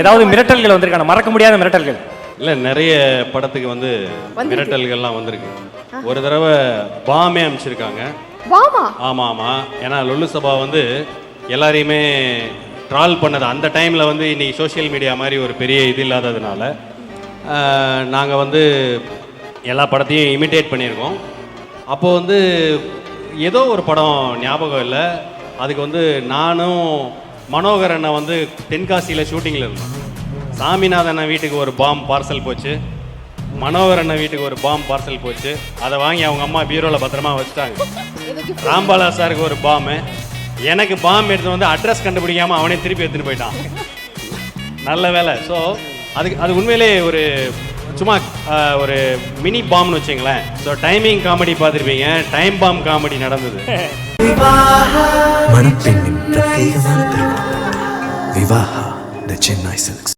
ஏதாவது மிரட்டல்கள் வந்திருக்கான, மறக்க முடியாத மிரட்டல்கள்? இல்லை, நிறைய படத்துக்கு வந்து மிரட்டல்கள்லாம் வந்திருக்கு. ஒரு தடவை பாமே அமைச்சிருக்காங்க. ஆமாம் ஆமாம். ஏன்னா லொல்லு சபா வந்து எல்லாரையுமே ட்ரால் பண்ணது அந்த டைமில் வந்து இன்னைக்கு சோஷியல் மீடியா மாதிரி ஒரு பெரிய இது இல்லாததுனால நாங்கள் வந்து எல்லா படத்தையும் இமிட்டேட் பண்ணியிருக்கோம். அப்போது வந்து ஏதோ ஒரு படம் ஞாபகம் இல்லை, அதுக்கு வந்து நானும் மனோகர் அண்ணன் வந்து தென்காசியில் ஷூட்டிங்கில் இருந்தோம். சாமிநாதன் அண்ணன் வீட்டுக்கு ஒரு பாம் பார்சல் போச்சு, மனோகர் அண்ணன் வீட்டுக்கு ஒரு பாம் பார்சல் போச்சு. அதை வாங்கி அவங்க அம்மா பீரோவில் பத்திரமா வச்சுட்டாங்க. ராம்பாலா சாருக்கு ஒரு பாம்பு, எனக்கு பாம்பு எடுத்து வந்து அட்ரஸ் கண்டுபிடிக்காமல் அவனே திருப்பி எடுத்துகிட்டு போயிட்டான். நல்ல வேலை. ஸோ அது உண்மையிலே ஒரு சும்மா ஒரு மினி பாம்னு வச்சுங்களேன். ஸோ டைமிங் காமெடி பார்த்துருப்பீங்க, டைம் பாம் காமெடி நடந்தது. மணப்பெண்ணின் பிரத்யேகமான திருமணம் விவாஹா தி சென்னை சில்க்ஸ்.